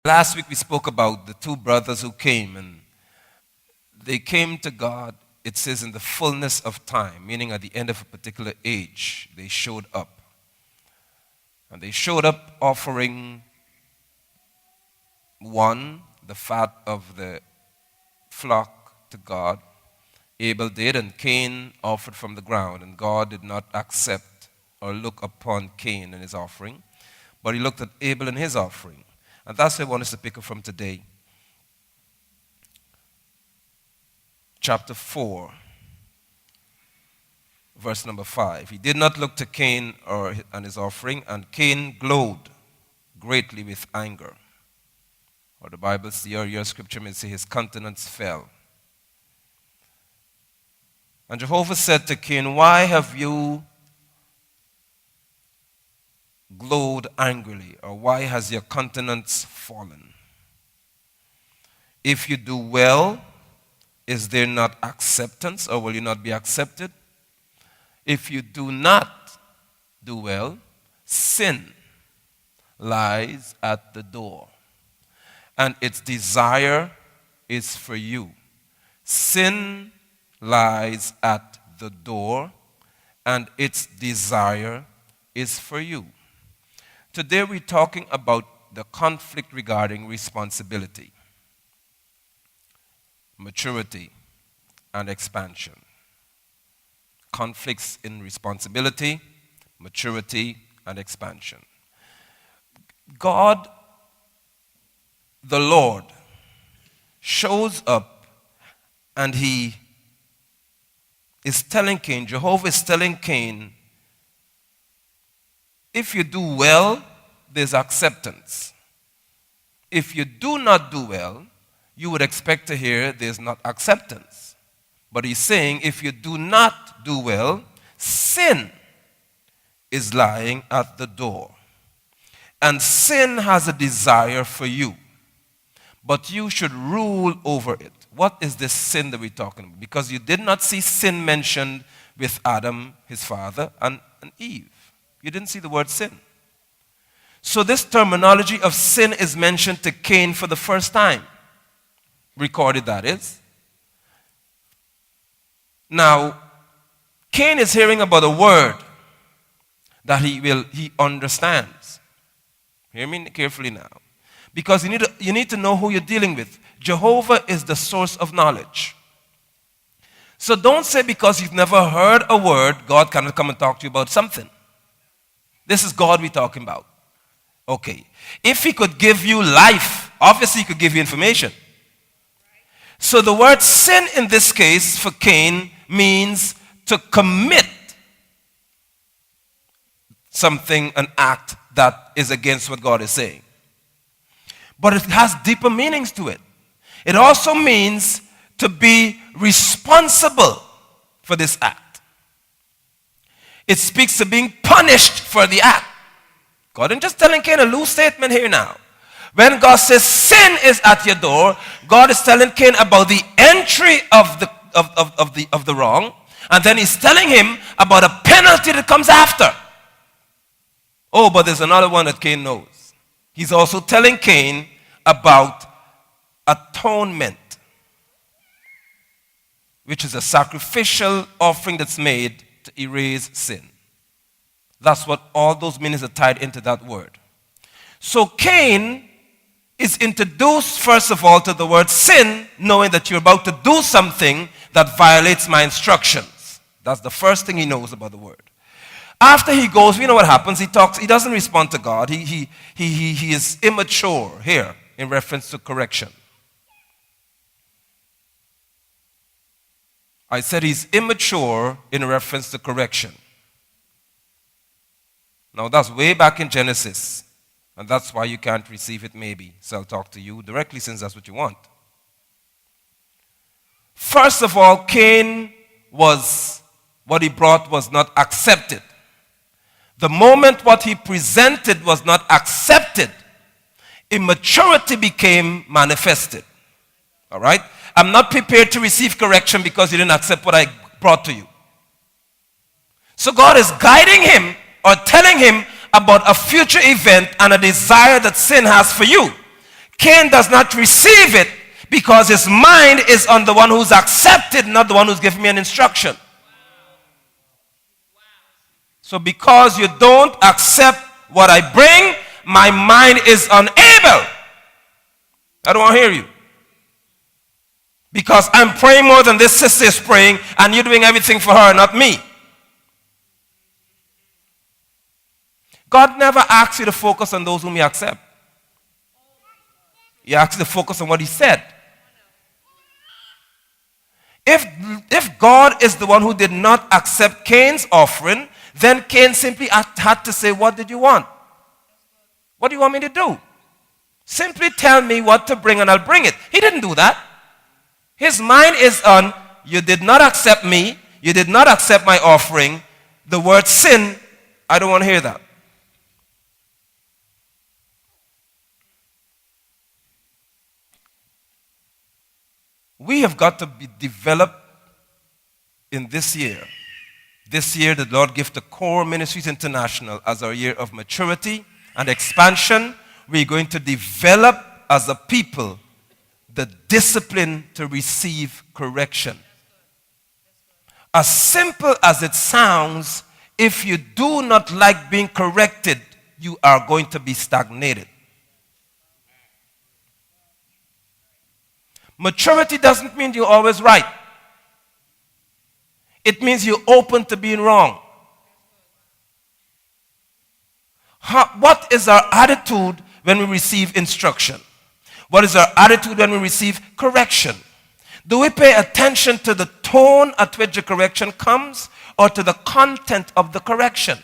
Last week we spoke about the two brothers who came, and they came to God, it says, in the fullness of time, meaning at the end of a particular age, they showed up. And they showed up offering one, the fat of the flock to God. Abel did, and Cain offered from the ground, and God did not accept or look upon Cain and his offering, but he looked at Abel and his offering. And that's where I want us to pick up from today. Chapter 4, verse number 5. He did not look to Cain and his offering, and Cain glowed greatly with anger. Or the Bible, your scripture may say his countenance fell. And Jehovah said to Cain, "Why have you glowed angrily, or why has your countenance fallen? If you do well, is there not acceptance, or will you not be accepted? If you do not do well, sin lies at the door, and its desire is for you." Sin lies at the door, and its desire is for you. Today we're talking about the conflict regarding responsibility, maturity, and expansion. Conflicts in responsibility, maturity, and expansion. God, the Lord, shows up, and he is telling Cain, Jehovah is telling Cain, if you do well, there's acceptance. If you do not do well, you would expect to hear there's not acceptance. But he's saying, if you do not do well, sin is lying at the door. And sin has a desire for you, but you should rule over it. What is this sin that we're talking about? Because you did not see sin mentioned with Adam, his father, and Eve. You didn't see the word sin. So this terminology of sin is mentioned to Cain for the first time. Recorded, that is. Now, Cain is hearing about a word that he understands. Hear me carefully now. Because you need to know who you're dealing with. Jehovah is the source of knowledge. So don't say because you've never heard a word, God cannot come and talk to you about something. This is God we're talking about. Okay. If he could give you life, obviously he could give you information. So the word sin in this case for Cain means to commit something, an act that is against what God is saying. But it has deeper meanings to it. It also means to be responsible for this act. It speaks to being punished for the act. God isn't just telling Cain a loose statement here now. When God says sin is at your door, God is telling Cain about the entry of the wrong, and then he's telling him about a penalty that comes after. Oh, but there's another one that Cain knows. He's also telling Cain about atonement, which is a sacrificial offering that's made to erase sin. That's what all those meanings are tied into that word. So Cain is introduced, first of all, to the word sin, knowing that you're about to do something that violates my instructions. That's the first thing he knows about the word. After he goes, we know what happens. He doesn't respond to God. He is immature here in reference to correction. I said he's immature in reference to correction. Now that's way back in Genesis. And that's why you can't receive it maybe. So I'll talk to you directly since that's what you want. First of all, Cain what he brought was not accepted. The moment what he presented was not accepted, immaturity became manifested. All right? I'm not prepared to receive correction because you didn't accept what I brought to you. So God is guiding him or telling him about a future event and a desire that sin has for you. Cain does not receive it because his mind is on the one who's accepted, not the one who's giving me an instruction. So because you don't accept what I bring, my mind is unable. I don't want to hear you. Because I'm praying more than this sister is praying, and you're doing everything for her, not me. God never asks you to focus on those whom you accept. He asks you to focus on what he said. If God is the one who did not accept Cain's offering, then Cain simply had to say, what did you want? What do you want me to do? Simply tell me what to bring and I'll bring it. He didn't do that. His mind is on, you did not accept me, you did not accept my offering. The word sin, I don't want to hear that. We have got to be developed in this year. This year, the Lord gave the C.O.R.E Ministries International as our year of maturity and expansion. We're going to develop as a people the discipline to receive correction. As simple as it sounds, if you do not like being corrected, you are going to be stagnated. Maturity doesn't mean you're always right. It means you're open to being wrong. What is our attitude when we receive instruction? What is our attitude when we receive correction? Do we pay attention to the tone at which the correction comes or to the content of the correction?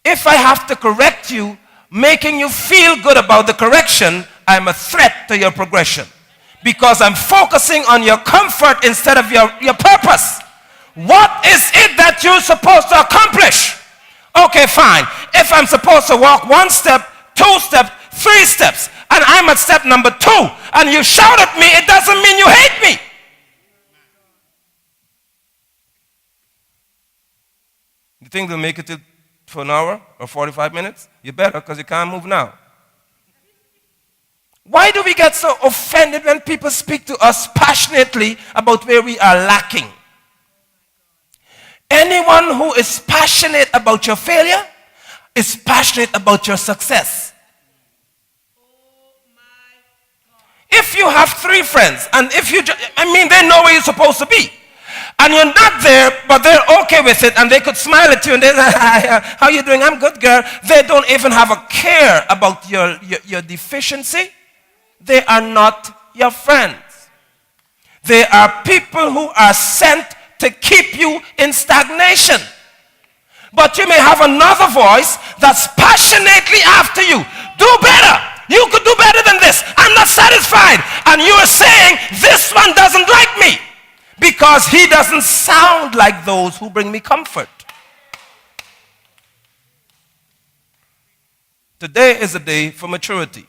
If I have to correct you, making you feel good about the correction, I'm a threat to your progression. Because I'm focusing on your comfort instead of your purpose. What is it that you're supposed to accomplish? Okay, fine. If I'm supposed to walk 1 step, 2 steps, 3 steps, and I'm at step number 2, and you shout at me, it doesn't mean you hate me. You think they'll make it for an hour or 45 minutes? You better, because you can't move now. Why do we get so offended when people speak to us passionately about where we are lacking? Anyone who is passionate about your failure is passionate about your success. If you have 3 friends, and they know where you're supposed to be, and you're not there, but they're okay with it, and they could smile at you, and they're like, how you doing? I'm good, girl. They don't even have a care about your deficiency. They are not your friends. They are people who are sent to keep you in stagnation. But you may have another voice that's passionately after you. Do better. You could do better than this. I'm not satisfied. And you are saying, this one doesn't like me. Because he doesn't sound like those who bring me comfort. Today is a day for maturity.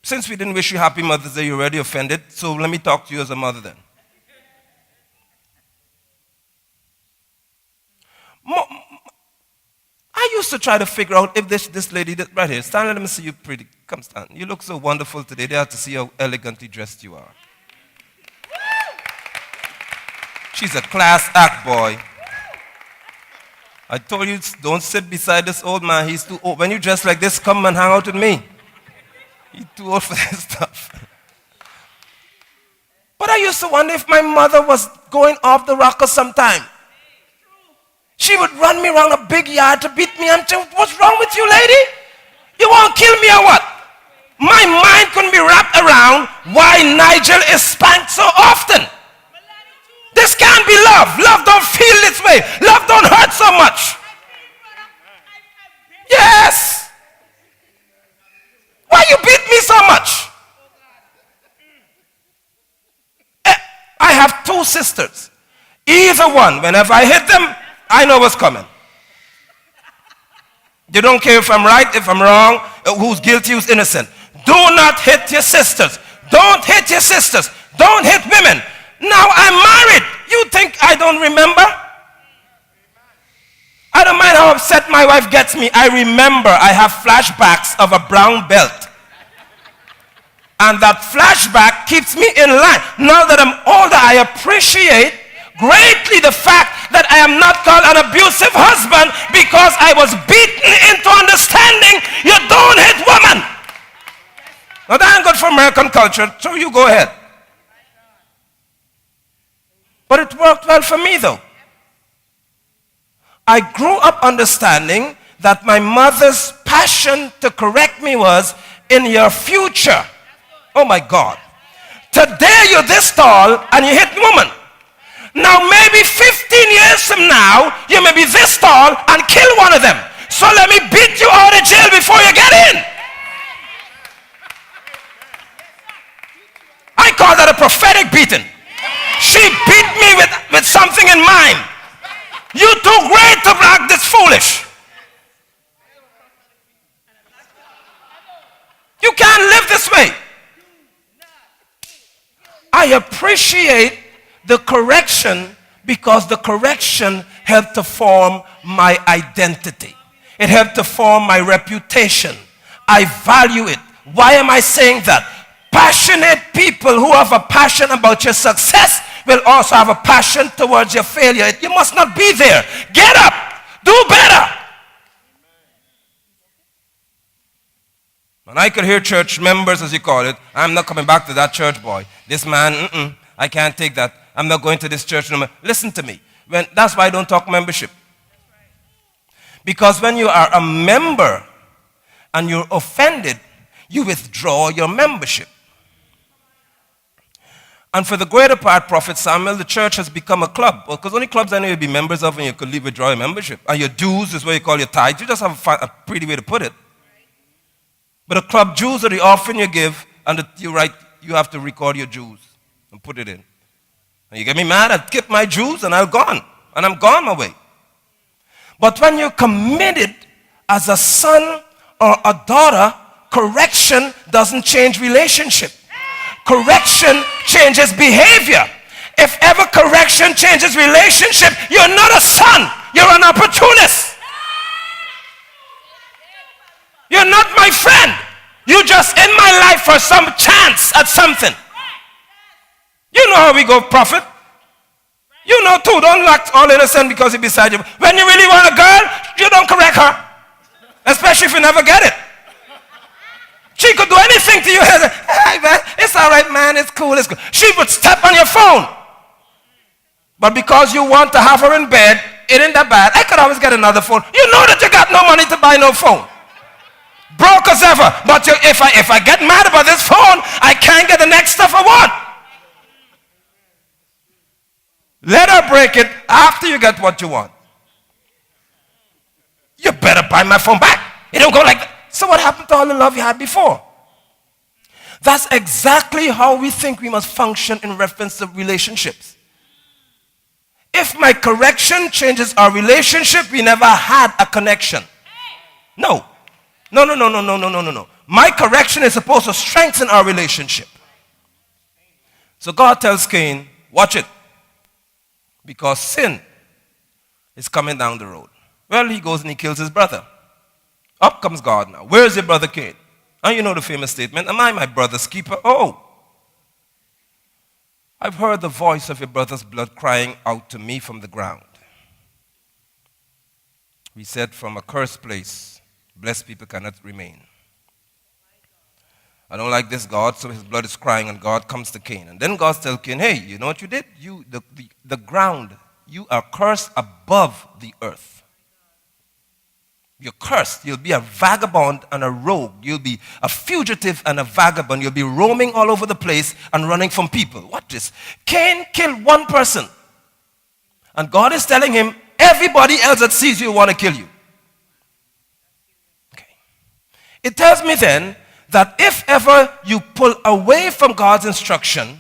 Since we didn't wish you happy Mother's Day, you're already offended. So let me talk to you as a mother then. I used to try to figure out if this lady right here, stand, let me see you pretty. Come stand. You look so wonderful today. They have to see how elegantly dressed you are. She's a class act, boy. I told you, don't sit beside this old man. He's too old. When you dress like this, come and hang out with me. He's too old for this stuff. But I used to wonder if my mother was going off the rocker sometime. She would run me around a big yard to beat me. I'm saying, what's wrong with you, lady? You want to kill me or what? My mind couldn't be wrapped around why Nigel is spanked so often. This can't be love. Love don't feel this way. Love don't hurt so much. Yes. Why you beat me so much? I have 2 sisters. Either one, whenever I hit them, I know what's coming. You don't care if I'm right, if I'm wrong, who's guilty, who's innocent. Do not hit your sisters. Don't hit your sisters. Don't hit women. Now I'm married. You think I don't remember? I don't mind how upset my wife gets me. I remember I have flashbacks of a brown belt. And that flashback keeps me in line. Now that I'm older, I appreciate greatly the fact that I am not called an abusive husband because I was beaten into understanding you don't hit women. Now that ain't good for American culture, so you go ahead. But it worked well for me though. I grew up understanding that my mother's passion to correct me was, in your future, oh my God, today you're this tall and you hit woman. Now maybe 15 years from now, you may be this tall and kill one of them. So let me beat you out of jail before you get in. I call that a prophetic beating. She beat me with something in mind. You too great to act this foolish. You can't live this way. I appreciate the correction because the correction helped to form my identity. It helped to form my reputation. I value it. Why am I saying that? Passionate people who have a passion about your success will also have a passion towards your failure. You must not be there. Get up. Do better. And I could hear church members, as you call it, I'm not coming back to that church boy. This man, I can't take that. I'm not going to this church no more. Listen to me. That's why I don't talk membership. Because when you are a member and you're offended, you withdraw your membership. And for the greater part, Prophet Samuel, the church has become a club. Well, because only clubs I know you'd be members of and you could withdraw your membership. And your dues is what you call your tithes. You just have a pretty way to put it. But a club dues are the offering you give, and you have to record your dues and put it in. And you get me mad, I keep my dues and I'm gone. And I'm gone my way. But when you're committed as a son or a daughter, correction doesn't change relationship. Correction changes behavior. If ever correction changes relationship, you're not a son. You're an opportunist. You're not my friend. You're just in my life for some chance at something. You know how we go, prophet. You know too. Don't act all innocent because he's beside you. When you really want a girl, you don't correct her. Especially if you never get it. She could do anything to you. Hey, man, it's all right, man. It's cool. It's cool. She would step on your phone. But because you want to have her in bed, it ain't that bad. I could always get another phone. You know that you got no money to buy no phone. Broke as ever. But if I get mad about this phone, I can't get the next stuff I want. Let her break it after you get what you want. You better buy my phone back. It don't go like that. So what happened to all the love you had before? That's exactly how we think we must function in reference to relationships. If my correction changes our relationship, we never had a connection. No. No. My correction is supposed to strengthen our relationship. So God tells Cain, watch it. Because sin is coming down the road. Well, he goes and he kills his brother. Up comes God now. Where's your brother Cain? And you know the famous statement, am I my brother's keeper? Oh. I've heard the voice of your brother's blood crying out to me from the ground. We said from a cursed place, blessed people cannot remain. I don't like this God, so his blood is crying, and God comes to Cain. And then God tells Cain, hey, you know what you did? The ground, you are cursed above the earth. You're cursed. You'll be a vagabond and a rogue. You'll be a fugitive and a vagabond. You'll be roaming all over the place and running from people. Watch this. Cain killed one person. And God is telling him, everybody else that sees you want to kill you. Okay. It tells me then that if ever you pull away from God's instruction,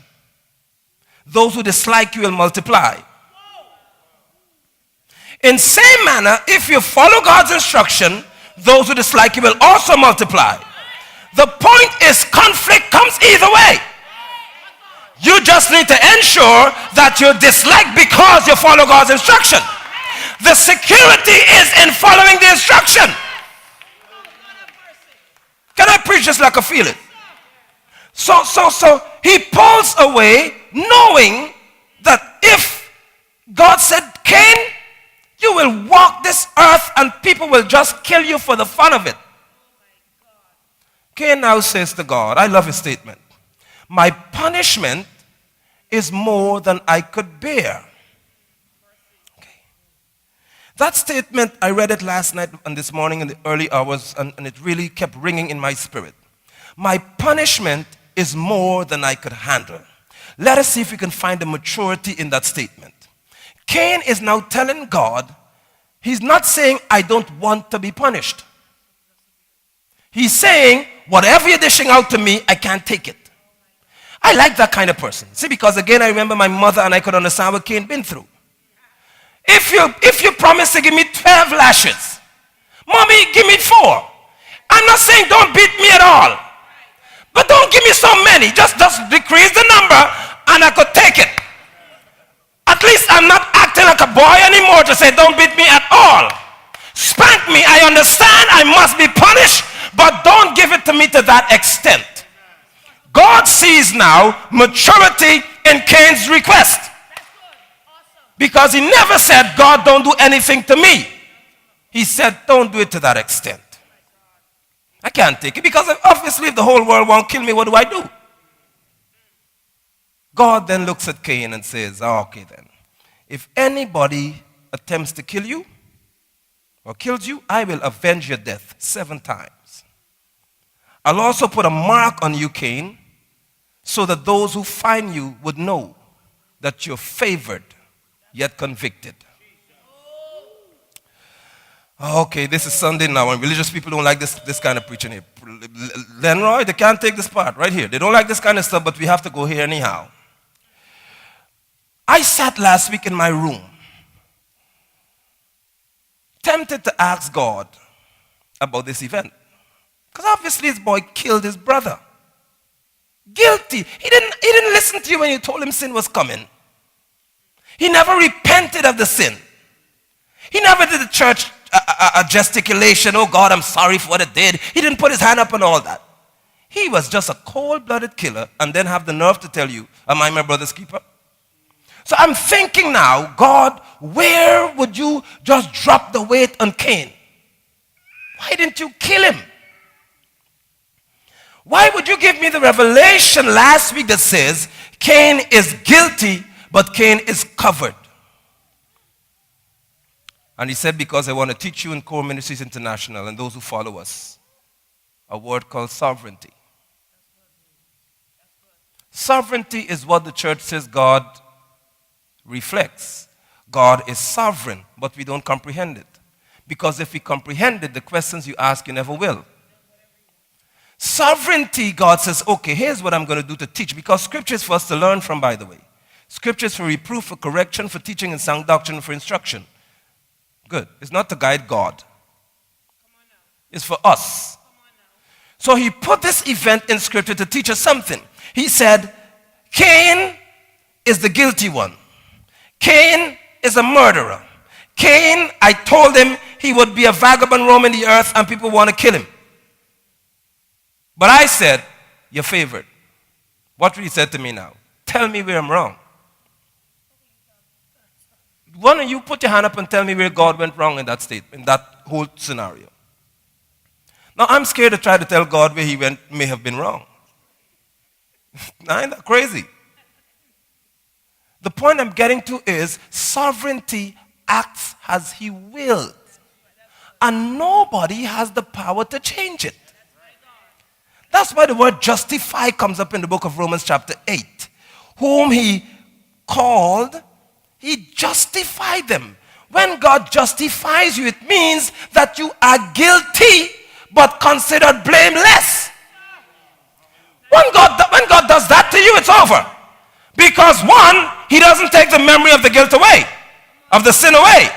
those who dislike you will multiply. In same manner, if you follow God's instruction, those who dislike you will also multiply. The point is conflict comes either way. You just need to ensure that you're disliked because you follow God's instruction. The security is in following the instruction. Can I preach just like I feel it? So he pulls away knowing that if God said, Cain, you will walk this earth and people will just kill you for the fun of it. Cain now says to God, I love his statement, my punishment is more than I could bear. Okay. That statement, I read it last night and this morning in the early hours, and it really kept ringing in my spirit. My punishment is more than I could handle. Let us see if we can find the maturity in that statement. Cain is now telling God, he's not saying, I don't want to be punished. He's saying, whatever you're dishing out to me, I can't take it. I like that kind of person. See, because again, I remember my mother and I could understand what Cain been through. If you promise to give me 12 lashes, mommy, give me 4. I'm not saying don't beat me at all. But don't give me so many. Just decrease the number and I could take it. At least I'm not acting like a boy anymore to say don't beat me at all. Spank me, I understand I must be punished, but don't give it to me to that extent. God sees now maturity in Cain's request. Because he never said, God, don't do anything to me. He said, don't do it to that extent. I can't take it because obviously if the whole world won't kill me, what do I do? God then looks at Cain and says, okay then. If anybody attempts to kill you or kills you, I will avenge your death 7 times. I'll also put a mark on you, Cain, so that those who find you would know that you're favored, yet convicted. Okay, this is Sunday now, and religious people don't like this kind of preaching here. Lenroy, they can't take this part right here. They don't like this kind of stuff, but we have to go here anyhow. I sat last week in my room, tempted to ask God about this event. Because obviously his boy killed his brother. Guilty. He didn't listen to you when you told him sin was coming. He never repented of the sin. He never did the church a gesticulation, oh God, I'm sorry for what I did. He didn't put his hand up and all that. He was just a cold-blooded killer and then have the nerve to tell you, am I my brother's keeper? So I'm thinking now, God, where would you just drop the weight on Cain? Why didn't you kill him? Why would you give me the revelation last week that says Cain is guilty, but Cain is covered? And he said, because I want to teach you in C.O.R.E Ministries International and those who follow us, a word called sovereignty. Sovereignty is what the church says God reflects. God is sovereign, but we don't comprehend it. Because if we comprehend it, the questions you ask, you never will. Sovereignty, God says, okay, here's what I'm going to do to teach. Because Scripture is for us to learn from, by the way. Scripture is for reproof, for correction, for teaching and sound doctrine, for instruction. Good. It's not to guide God. It's for us. So he put this event in Scripture to teach us something. He said, Cain is the guilty one. Cain is a murderer. Cain, I told him he would be a vagabond roaming the earth and people want to kill him. But I said, you're favored. What will he say to me now? Tell me where I'm wrong. Why don't you put your hand up and tell me where God went wrong in that statement, in that whole scenario? Now, I'm scared to try to tell God where he may have been wrong. Now, ain't that crazy? The point I'm getting to is sovereignty acts as he wills. And nobody has the power to change it. That's why the word justify comes up in the book of Romans chapter 8. Whom he called, he justified them. When God justifies you, it means that you are guilty but considered blameless. When God does that to you, it's over. Because one, he doesn't take the memory of the guilt away, of the sin away.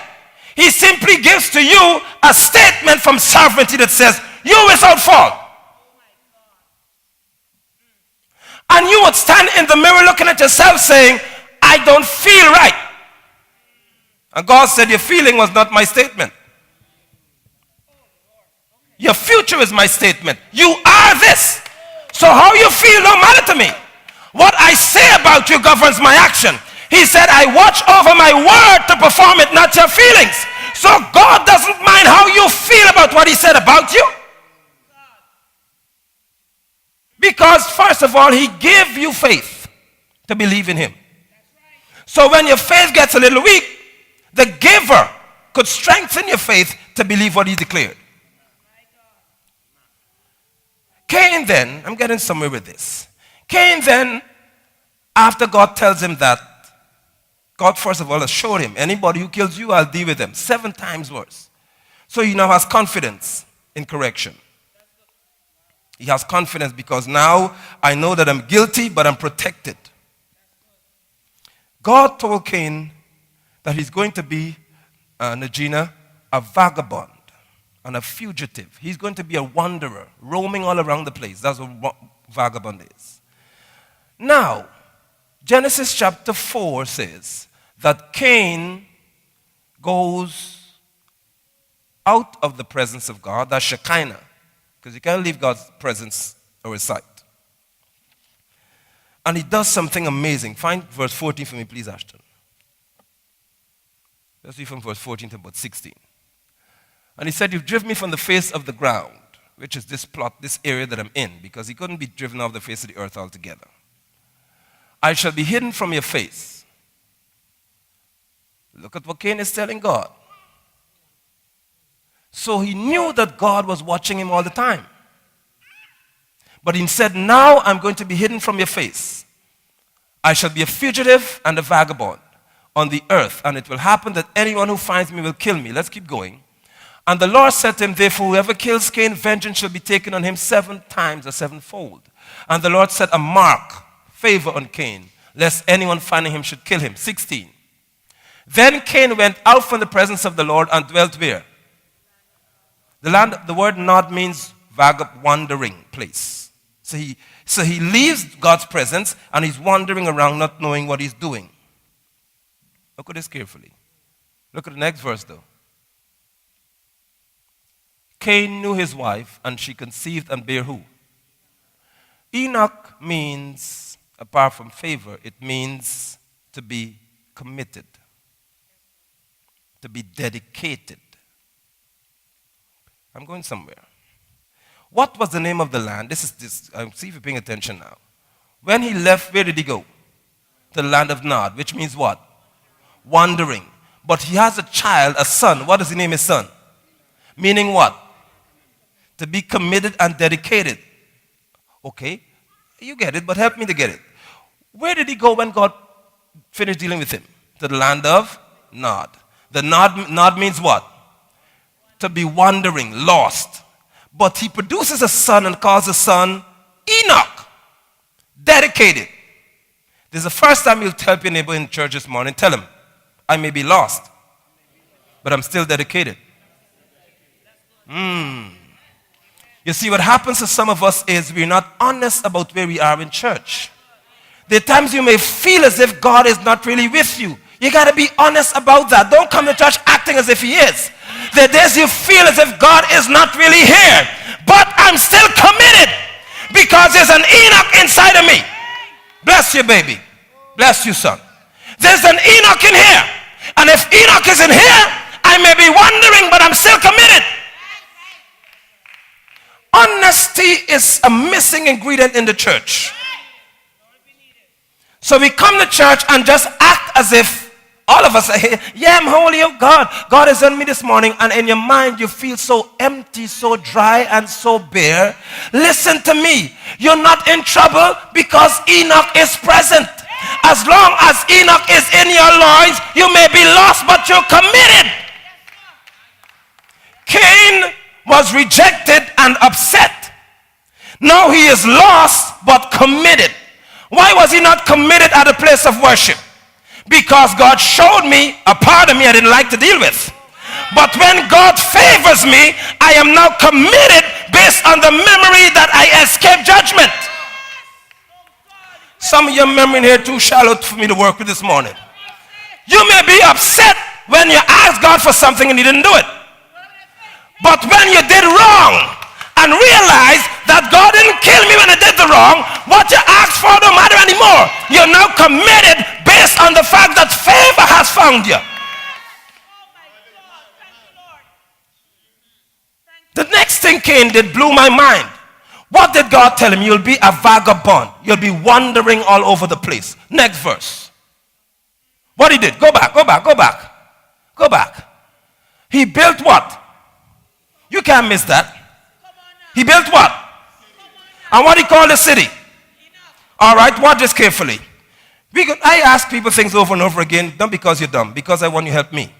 He simply gives to you a statement from sovereignty that says, you without fault. And you would stand in the mirror looking at yourself saying, I don't feel right. And God said, your feeling was not my statement. Your future is my statement. You are this. So how you feel don't matter to me. What I say about you governs my action. He said, I watch over my word to perform it, not your feelings. So God doesn't mind how you feel about what he said about you. Because first of all, he gave you faith to believe in him. So when your faith gets a little weak, the giver could strengthen your faith to believe what he declared. Cain then, I'm getting somewhere with this. Cain then, after God tells him that, God first of all assured him, anybody who kills you, I'll deal with them 7 times worse. So he now has confidence in correction. He has confidence because now I know that I'm guilty, but I'm protected. God told Cain that he's going to be, Nagina, a vagabond and a fugitive. He's going to be a wanderer, roaming all around the place. That's what vagabond is. Now, Genesis chapter 4 says that Cain goes out of the presence of God. That's Shekinah, because you can't leave God's presence or his sight. And he does something amazing. Find verse 14 for me, please, Ashton. Let's read from verse 14 to about 16. And he said, you've driven me from the face of the ground, which is this plot, this area that I'm in, because he couldn't be driven off the face of the earth altogether. I shall be hidden from your face. Look at what Cain is telling God. So he knew that God was watching him all the time. But he said, now I'm going to be hidden from your face. I shall be a fugitive and a vagabond on the earth, and it will happen that anyone who finds me will kill me. Let's keep going. And the Lord said to him, therefore, whoever kills Cain, vengeance shall be taken on him 7 times or 7-fold. And the Lord set a mark, favor on Cain, lest anyone finding him should kill him. 16. Then Cain went out from the presence of the Lord and dwelt where? The land, the word Nod means wandering place. So he leaves God's presence and he's wandering around not knowing what he's doing. Look at this carefully. Look at the next verse though. Cain knew his wife and she conceived and bare who? Enoch means, apart from favor, it means to be committed, to be dedicated. I'm going somewhere. What was the name of the land? See if you're paying attention now. When he left, where did he go? To the land of Nod, which means what? Wandering. But he has a child, a son. What does he name his son? Meaning what? To be committed and dedicated. Okay, you get it, but help me to get it. Where did he go when God finished dealing with him? To the land of Nod. The Nod means what? To be wandering, lost. But he produces a son and calls the son Enoch. Dedicated. This is the first time you'll tell your neighbor in church this morning, tell him, I may be lost, but I'm still dedicated. You see, what happens to some of us is we're not honest about where we are in church. There are times you may feel as if God is not really with you. You got to be honest about that. Don't come to church acting as if he is. There are days you feel as if God is not really here. But I'm still committed because there's an Enoch inside of me. Bless you, baby. Bless you, son. There's an Enoch in here. And if Enoch is in here, I may be wandering, but I'm still committed. Honesty is a missing ingredient in the church. So we come to church and just act as if all of us are here. Yeah, I'm holy, oh God. God has done me this morning. And in your mind, you feel so empty, so dry, and so bare. Listen to me. You're not in trouble because Enoch is present. As long as Enoch is in your loins, you may be lost, but you're committed. Cain was rejected and upset. Now he is lost, but committed. Why was he not committed at a place of worship? Because God showed me a part of me I didn't like to deal with. But when God favors me, I am now committed based on the memory that I escaped judgment. Some of your memory in here too shallow for me to work with this morning. You may be upset when you asked God for something and he didn't do it. But when you did wrong and realized that God didn't kill me when I did the wrong, what you asked for don't matter anymore. You're now committed based on the fact that favor has found you. The next thing Cain did blew my mind. What did God tell him? You'll be a vagabond. You'll be wandering all over the place. Next verse. What he did? Go back. He built what? You can't miss that. He built what? And what he called the city? All right, watch this carefully. I ask people things over and over again, not because you're dumb, because I want you to help me.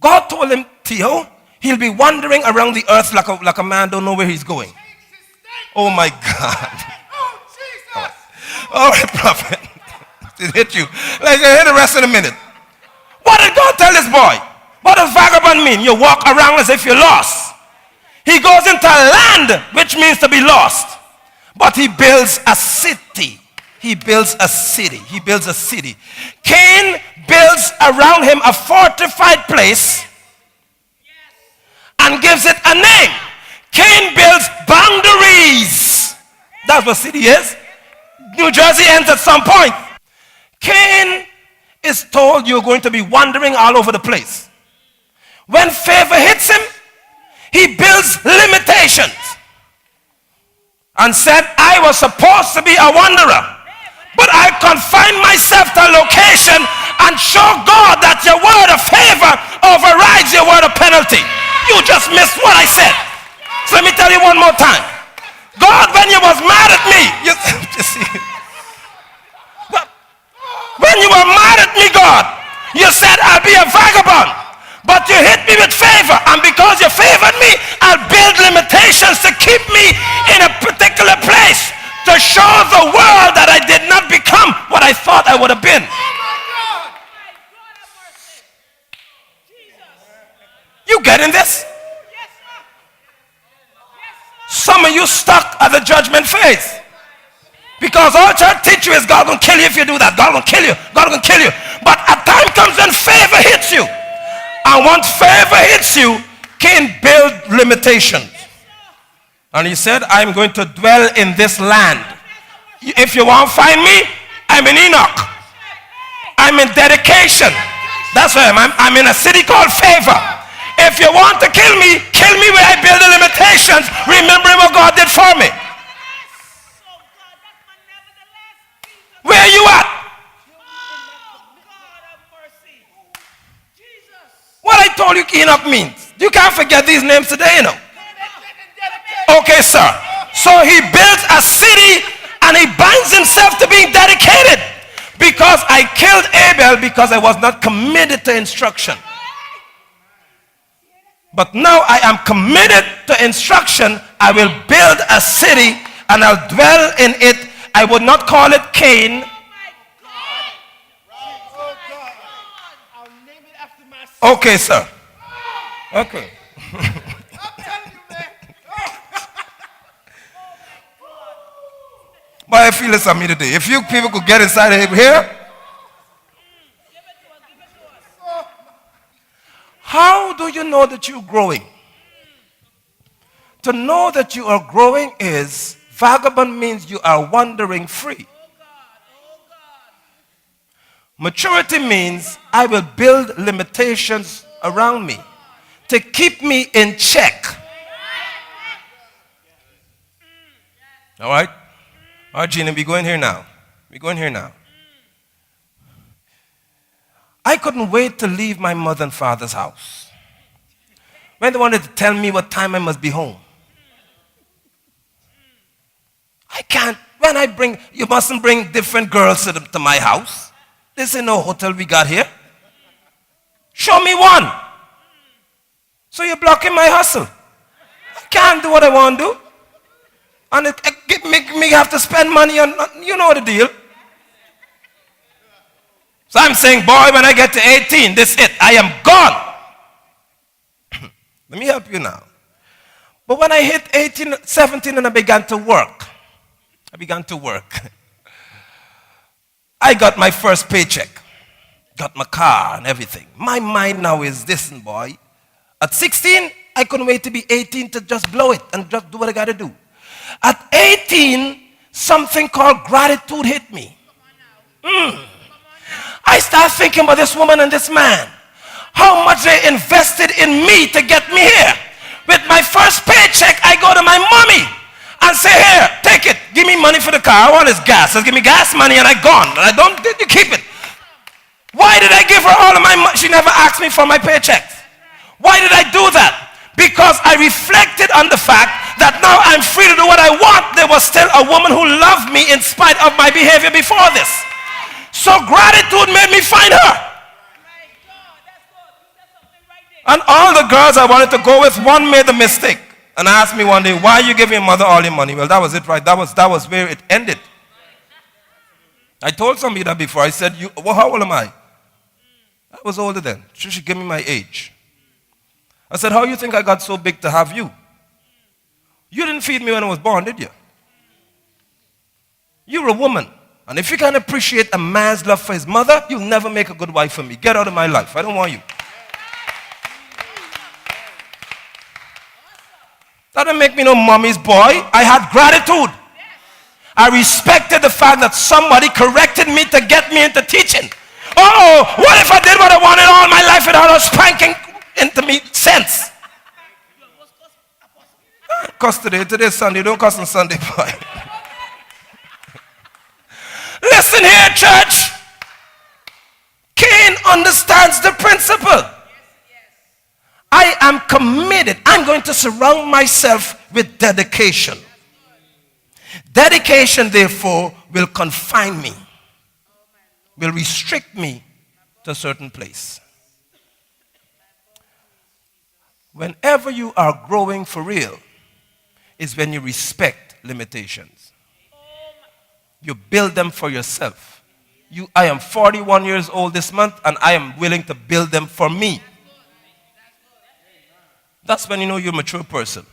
God told him, Theo, he'll be wandering around the earth like a man don't know where he's going. Oh my God. All right, prophet. It hit you. Like I hit the rest in a minute. What did God tell this boy? What does vagabond mean? You walk around as if you're lost. He goes into land, which means to be lost. But he builds a city. He builds a city. Cain builds around him a fortified place and gives it a name. Cain builds boundaries. That's what city is. New Jersey ends at some point. Cain is told you're going to be wandering all over the place. When favor hits him, he builds limitations and said, I was supposed to be a wanderer, but I confine myself to a location and show God that your word of favor overrides your word of penalty. You just missed what I said. So let me tell you one more time. God, when you was mad at me, you see, when you were mad at me, God, you said I'll be a vagabond. But you hit me with favor, and because you favored me, I'll build limitations to keep me in a particular place to show the world that I did not become what I thought I would have been. You getting this? Some of you stuck at the judgment phase. Because all church teach you is God gonna kill you if you do that. God gonna kill you. God gonna kill you. But a time comes when favor hits you. And once favor hits you, Cain build limitations. And he said, I'm going to dwell in this land. If you want to find me, I'm in Enoch. I'm in dedication. That's where I'm in a city called favor. If you want to kill me where I build the limitations, remembering what God did for me. Where are you at? What I told you Enoch means. You can't forget these names today, you know. Okay, sir. So he builds a city and he binds himself to being dedicated. Because I killed Abel because I was not committed to instruction. But now I am committed to instruction. I will build a city and I'll dwell in it. I would not call it Cain. Okay, sir. Okay. But I feel it's on me today. If you people could get inside of here. How do you know that you're growing? To know that you are growing is, vagabond means you are wandering free. Maturity means I will build limitations around me to keep me in check. All right? All right, Gina, we go in here now. I couldn't wait to leave my mother and father's house when they wanted to tell me what time I must be home. I can't. You mustn't bring different girls to my house. This ain't no hotel we got here. Show me one. So you're blocking my hustle. I can't do what I want to do. And it make me have to spend money on, you know the deal. So I'm saying, boy, when I get to 18, this is it. I am gone. Let me help you now. But when I hit 18, 17 and I began to work, I got my first paycheck. got my car and everything. My mind now is this, boy. At 16, I couldn't wait to be 18 to just blow it and just do what I got to do. At 18, something called gratitude hit me. I started thinking about this woman and this man. How much they invested in me to get me here. With my first paycheck, I go to my mommy and say, here, take it. Give me money for the car. I want is gas. So give me gas money and I gone. And I don't, you keep it. Why did I give her all of my money? She never asked me for my paychecks. Why did I do that? Because I reflected on the fact that now I'm free to do what I want. There was still a woman who loved me in spite of my behavior before this. So gratitude made me find her. And all the girls I wanted to go with, one made a mistake and asked me one day, why are you giving your mother all your money? Well, that was it, right? That was where it ended. I told somebody that before. I said, how old am I? I was older then. She should give me my age. I said, how do you think I got so big to have you? You didn't feed me when I was born, did you? You're a woman. And if you can't appreciate a man's love for his mother, you'll never make a good wife for me. Get out of my life. I don't want you. That didn't make me no mommy's boy. I had gratitude. I respected the fact that somebody corrected me to get me into teaching. Oh, what if I did what I wanted all my life without her spanking into me sense? Cuss today. Today's Sunday. Don't cuss on Sunday, boy. Listen here, church. Cain understands the principle. I am committed. I'm going to surround myself with dedication. Dedication, therefore, will confine me, will restrict me to a certain place. Whenever you are growing for real is when you respect limitations. You build them for yourself. I am 41 years old this month, and I am willing to build them for me. That's when you know you're a mature person.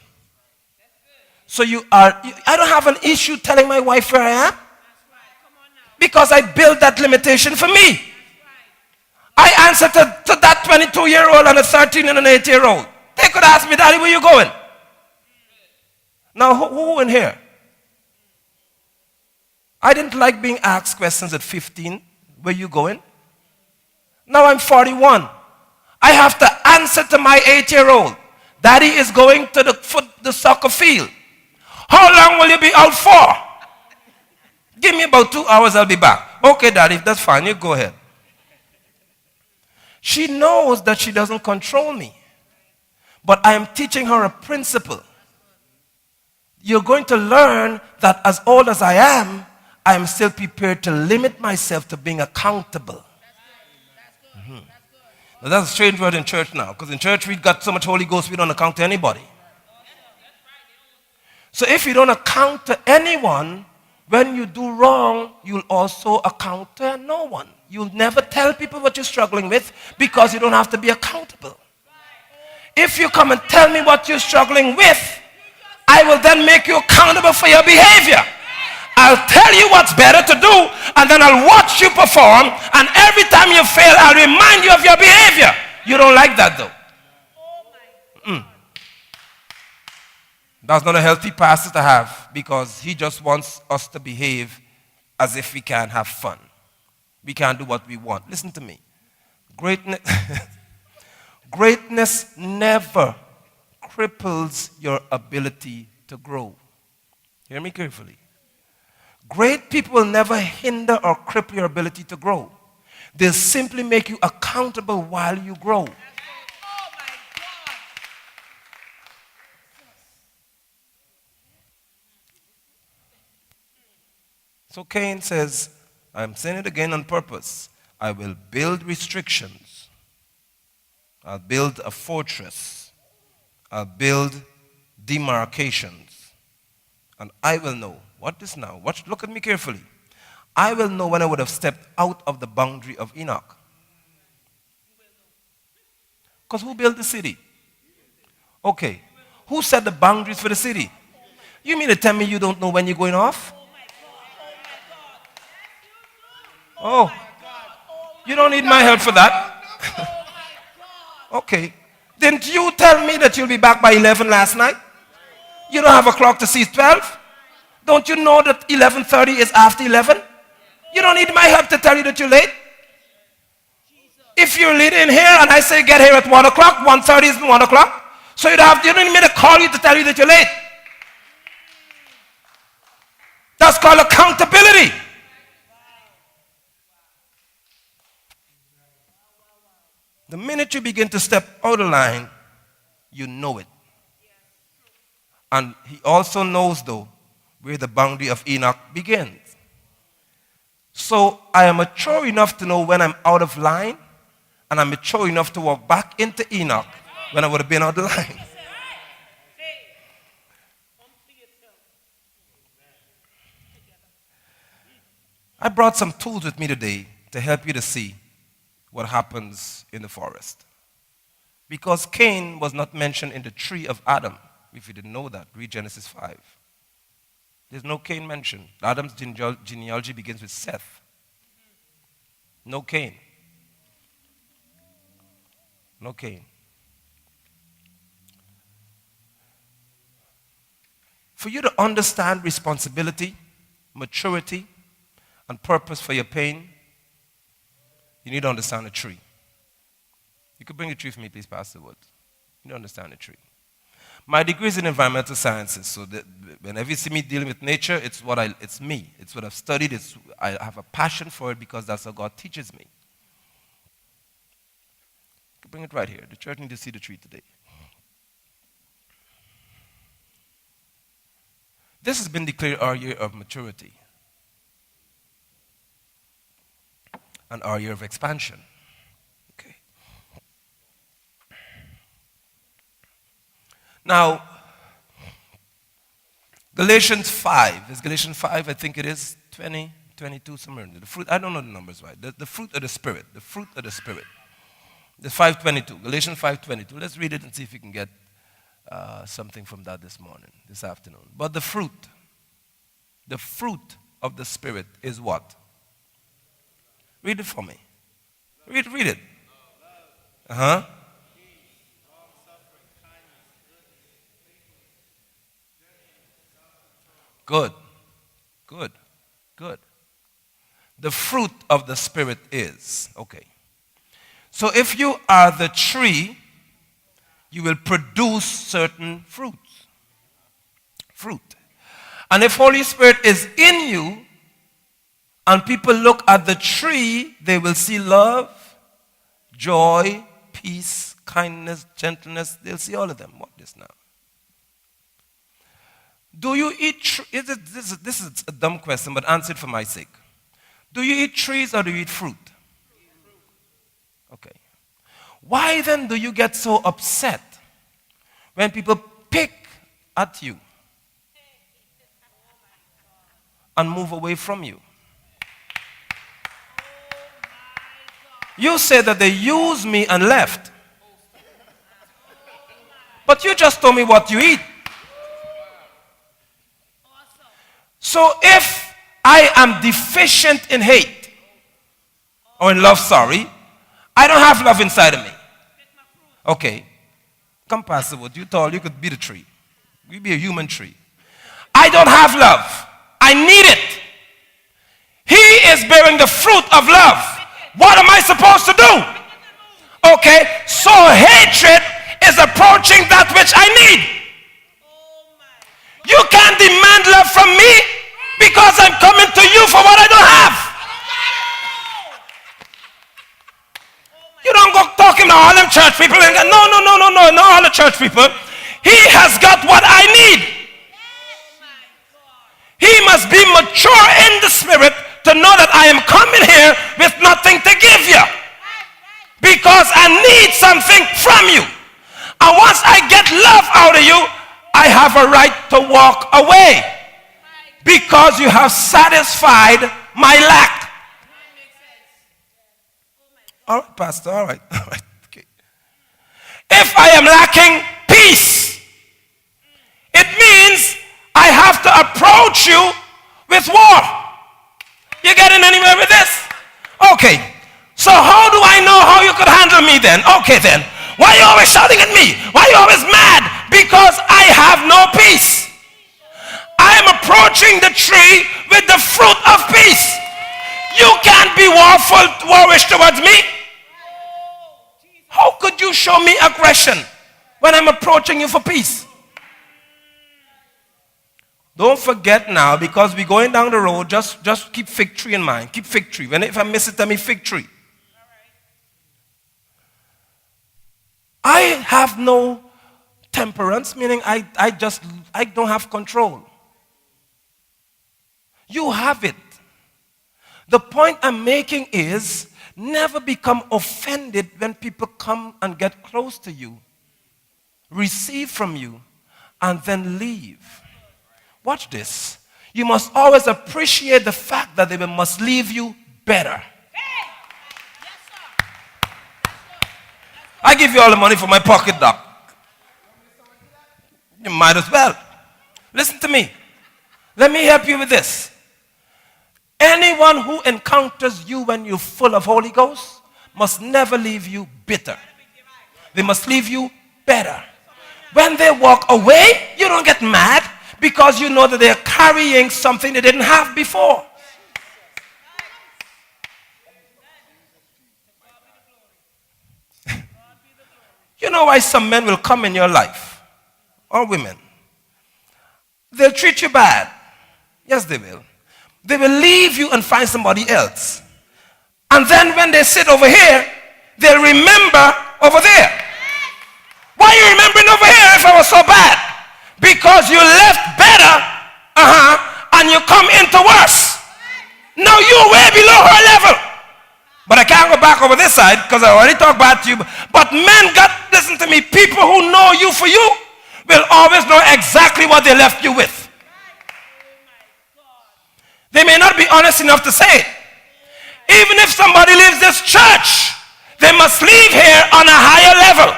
So I don't have an issue telling my wife where I am. Because I built that limitation for me. I answer to that 22-year-old and a 13 and an 8-year-old. They could ask me, Daddy, where you going? Now, who in here? I didn't like being asked questions at 15. Where you going? Now I'm 41. I have to answer to my 8-year-old. Daddy is going to the soccer field. How long will you be out for? Give me about 2 hours, I'll be back. Okay, Daddy, that's fine. You go ahead. She knows that she doesn't control me. But I am teaching her a principle. You're going to learn that as old as I am still prepared to limit myself to being accountable. Now that's a strange word in church now, because in church we got so much Holy Ghost we don't account to anybody. So if you don't account to anyone, when you do wrong, you'll also account to no one. You'll never tell people what you're struggling with because you don't have to be accountable. If you come and tell me what you're struggling with, I will then make you accountable for your behavior. I'll tell you what's better to do, and then I'll watch you perform, and every time you fail, I'll remind you of your behavior. You don't like that, though. That's not a healthy pastor to have, because he just wants us to behave as if we can have fun. We can't do what we want. Listen to me. Greatness never cripples your ability to grow. Hear me carefully. Great people will never hinder or cripple your ability to grow. They'll simply make you accountable while you grow. So Cain says, I'm saying it again on purpose. I will build restrictions. I'll build a fortress. I'll build demarcations. And I will know. What is now? Look at me carefully. I will know when I would have stepped out of the boundary of Enoch. Because who built the city? Okay. Who set the boundaries for the city? You mean to tell me you don't know when you're going off? Oh. You don't need my help for that. Okay. Didn't you tell me that you'll be back by 11 last night? You don't have a clock to see 12? Don't you know that 11:30 is after 11? You don't need my help to tell you that you're late. If you're late in here and I say get here at 1 o'clock, 1:30 is 1 o'clock. So you don't need me to call you to tell you that you're late. That's called accountability. The minute you begin to step out of line, you know it. And he also knows, though, where the boundary of Enoch begins. So I am mature enough to know when I'm out of line, and I'm mature enough to walk back into Enoch when I would have been out of line. I brought some tools with me today to help you to see what happens in the forest. Because Cain was not mentioned in the tree of Adam. If you didn't know that, read Genesis 5. There's no Cain mentioned. Adam's genealogy begins with Seth. No Cain. No Cain. For you to understand responsibility, maturity, and purpose for your pain, you need to understand a tree. You could bring a tree for me, please, Pastor Woods. You need to understand a tree. My degree is in environmental sciences, so that whenever you see me dealing with nature, it's me. It's what I've studied. I have a passion for it because that's how God teaches me. You can bring it right here. The church needs to see the tree today. This has been declared our year of maturity and our year of expansion. Okay. Now, Galatians 5. Is Galatians 5? I think it is 20, 22, somewhere in there. The fruit, I don't know the numbers right. The fruit of the Spirit. The fruit of the Spirit. The 5:22. Galatians 5:22. Let's read it and see if we can get something from that this afternoon. But the fruit of the Spirit is what? Read it for me. Read it. Good. The fruit of the Spirit is. Okay. So if you are the tree, you will produce certain fruits. Fruit. And if Holy Spirit is in you, and people look at the tree, they will see love, joy, peace, kindness, gentleness. They'll see all of them. What is now? Do you eat this is a dumb question, but answer it for my sake. Do you eat trees or do you eat fruit? Okay. Why then do you get so upset when people pick at you and move away from you? You say that they used me and left. But you just told me what you eat. So if I am deficient in hate, or in love, sorry, I don't have love inside of me. Okay. Come, Pastor Wood. You tall, you could be the tree. You be a human tree. I don't have love. I need it. He is bearing the fruit of love. What am I supposed to do? Okay, so hatred is approaching that which I need. You can't demand love from me because I'm coming to you for what I don't have. You don't go talking to all them church people and go, no, not all the church people. He has got what I need. He must be mature in the spirit to know that I am coming here with nothing to give you. Because I need something from you. And once I get love out of you, I have a right to walk away. Because you have satisfied my lack. All right, Pastor, all right. Okay. If I am lacking peace, it means I have to approach you with war. You getting anywhere with this? Okay. So how do I know how you could handle me then? Okay then. Why are you always shouting at me? Why are you always mad? Because I have no peace. I am approaching the tree with the fruit of peace. You can't be warish towards me. How could you show me aggression when I'm approaching you for peace? Don't forget now, because we're going down the road, just keep fig tree in mind. Keep fig tree. If I miss it, tell me fig tree. I have no temperance, meaning I don't have control. You have it. The point I'm making is never become offended when people come and get close to you, receive from you, and then leave. Watch this. You must always appreciate the fact that they must leave you better. I give you all the money for my pocket, doc. You might as well. Listen to me. Let me help you with this. Anyone who encounters you when you're full of Holy Ghost must never leave you bitter. They must leave you better. When they walk away, you don't get mad because you know that they're carrying something they didn't have before. You know why some men will come in your life, or women? They'll treat you bad. Yes, they will. They will leave you and find somebody else. And then when they sit over here, they'll remember over there. Why are you remembering over here if I was so bad? Because you left better, and you come into worse. Now you're way below her level. But I can't go back over this side because I already talked bad to you. But men listen to me, people who know you for you will always know exactly what they left you with. They may not be honest enough to say it. Even if somebody leaves this church, they must leave here on a higher level.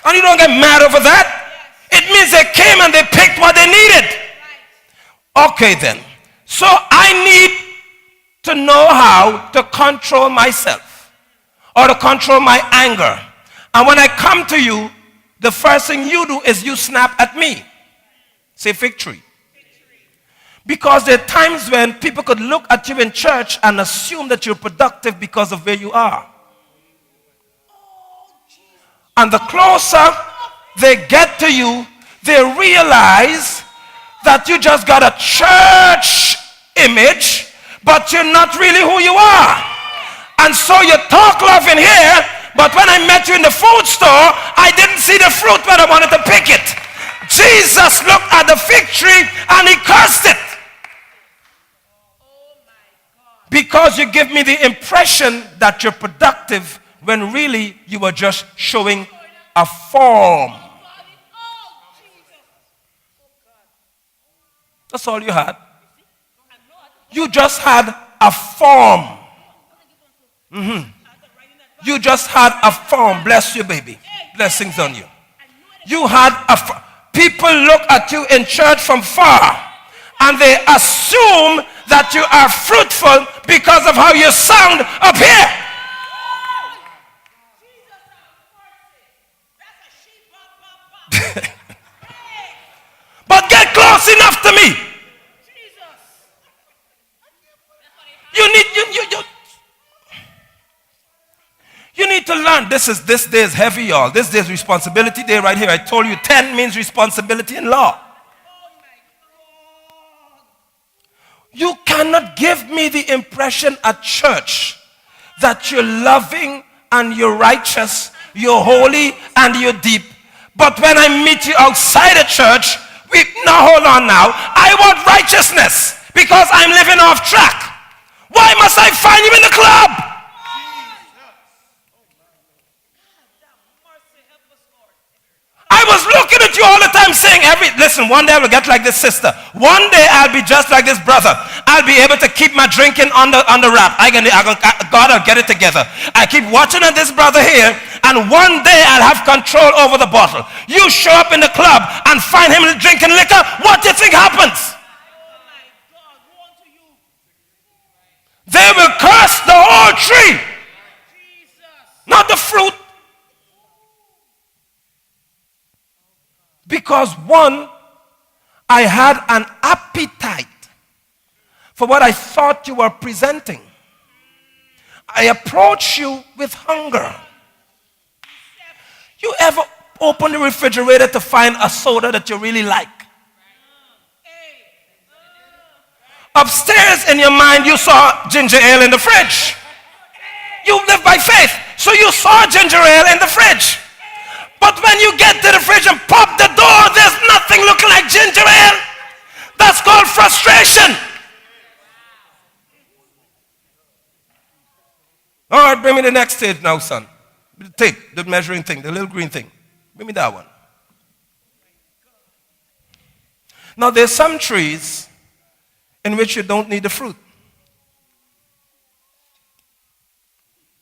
And you don't get mad over that. It means they came and they picked what they needed. Okay then. So I need to know how to control myself or to control my anger. And when I come to you, the first thing you do is you snap at me. Say victory. Because there are times when people could look at you in church and assume that you're productive because of where you are. And the closer they get to you, they realize that you just got a church image, but you're not really who you are. And so you talk love in here, but when I met you in the food store, I didn't see the fruit when I wanted to pick it. Jesus looked at the fig tree and he cursed it. Because you give me the impression that you're productive when really you were just showing a form. That's all you had. You just had a form. You just had a form. Bless you, baby. Blessings on you. You had a form. People look at you in church from far and they assume that you are fruitful because of how you sound up here. But get close enough to me. You need to learn. This day is heavy, y'all. This day is responsibility day right here. I told you 10 means responsibility in law. You cannot give me the impression at church that you're loving and you're righteous, you're holy and you're deep. But when I meet you outside the church, now hold on now. I want righteousness because I'm living off track. Why must I find you in the club? I was looking at you all the time saying, listen, one day I will get like this sister. One day I'll be just like this brother. I'll be able to keep my drinking on the wrap. God, I'll get it together. I keep watching at this brother here, and one day I'll have control over the bottle. You show up in the club and find him drinking liquor, what do you think happens? They will curse Because one, I had an appetite for what I thought you were presenting. I approach you with hunger. You ever open the refrigerator to find a soda that you really like? Upstairs in your mind, you saw ginger ale in the fridge. You live by faith. So you saw ginger ale in the fridge. But when you get to the fridge and pop the door, there's nothing looking like ginger ale. That's called frustration. All right, bring me the next stage now, son. The tape, the measuring thing, the little green thing. Bring me that one. Now, there's some trees in which you don't need the fruit.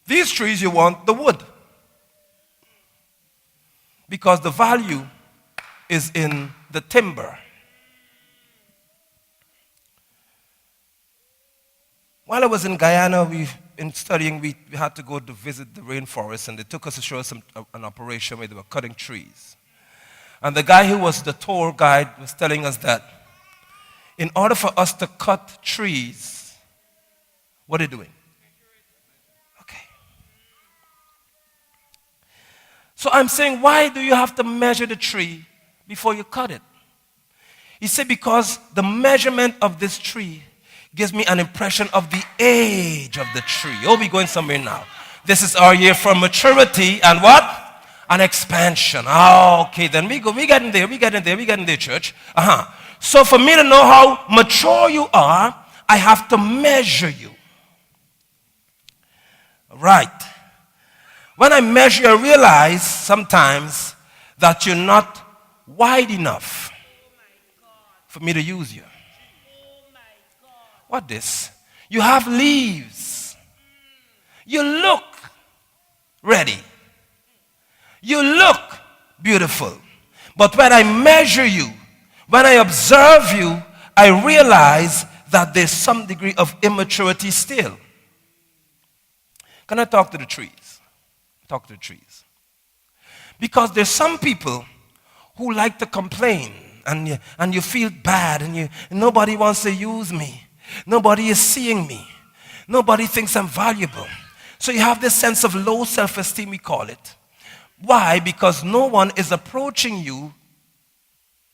These trees, you want the wood. Because the value is in the timber. While I was in Guyana, in studying, we had to go to visit the rainforest, and they took us to show us an operation where they were cutting trees. And the guy who was the tour guide was telling us that in order for us to cut trees, what are they doing? Okay. So I'm saying, why do you have to measure the tree before you cut it? He said, because the measurement of this tree gives me an impression of the age of the tree. You'll be going somewhere now. This is our year for maturity and what? An expansion. Okay, then we getting there, church. So for me to know how mature you are, I have to measure you. Right. When I measure, I realize sometimes that you're not wide enough for me to use you. What this? You have leaves. You look ready. You look beautiful. But when I measure you, when I observe you, I realize that there's some degree of immaturity still. Can I talk to the trees? Talk to the trees. Because there's some people who like to complain, and you feel bad, and nobody wants to use me. Nobody is seeing me. Nobody thinks I'm valuable. So you have this sense of low self-esteem, we call it. Why? Because no one is approaching you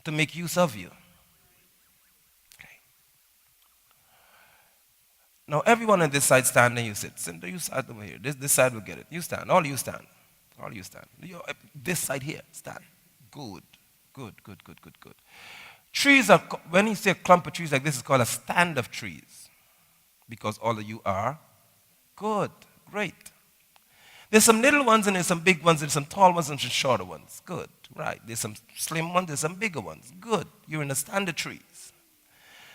to make use of you. Okay. Now, everyone on this side stand and you sit. You stand over here. This side will get it. You stand. All you stand. All you stand. This side here, stand. Good. Good. Trees are, when you say a clump of trees like this, it's called a stand of trees. Because all of you are good. Great. There's some little ones and there's some big ones, there's some tall ones and some shorter ones. Good. Right. There's some slim ones, there's some bigger ones. Good. You're in the stand of trees.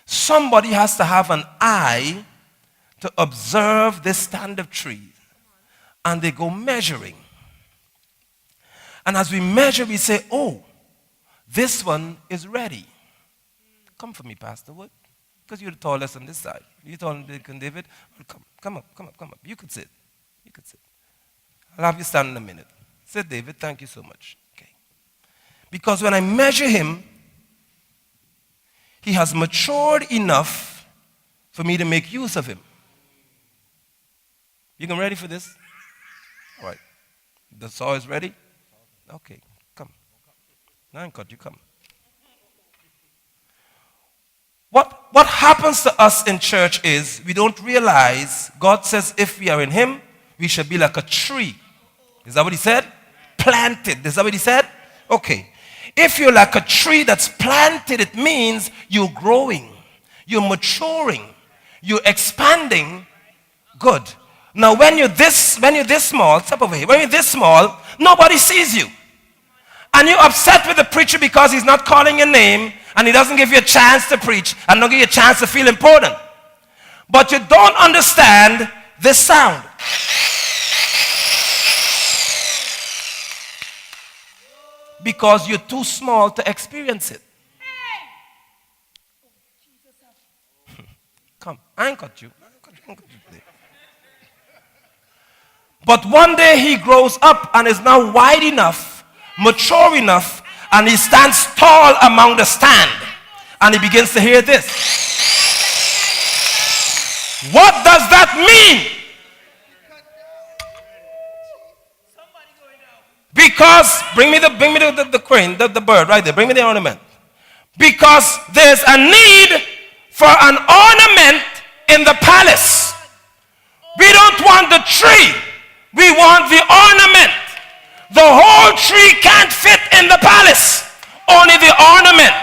Somebody has to have an eye to observe this stand of trees. And they go measuring. And as we measure, we say, oh, this one is ready. Come for me, Pastor Wood. Because you're the tallest on this side. You're taller than Deacon David. Well, come up. You could sit. I'll have you stand in a minute. Sit, David. Thank you so much. Okay. Because when I measure him, he has matured enough for me to make use of him. You ready for this? All right. The saw is ready? Okay. Come. Now cut you come. What happens to us in church is we don't realize God says if we are in him, we should be like a tree. Is that what he said? Planted. Is that what he said? Okay. If you're like a tree that's planted, it means you're growing. You're maturing. You're expanding. Good. Now when you're this small, step over here. When you're this small, nobody sees you. And you're upset with the preacher because he's not calling your name and he doesn't give you a chance to preach and don't give you a chance to feel important. But you don't understand this sound. Because you're too small to experience it. Come, I ain't got you. But one day he grows up and is now wide enough, mature enough, And he stands tall among the stand. And he begins to hear this. What does that mean? Because, bring me the crane, the bird right there. Bring me the ornament. Because there's a need for an ornament in the palace. We don't want the tree. We want the ornament. The whole tree can't fit in the palace. Only the ornament.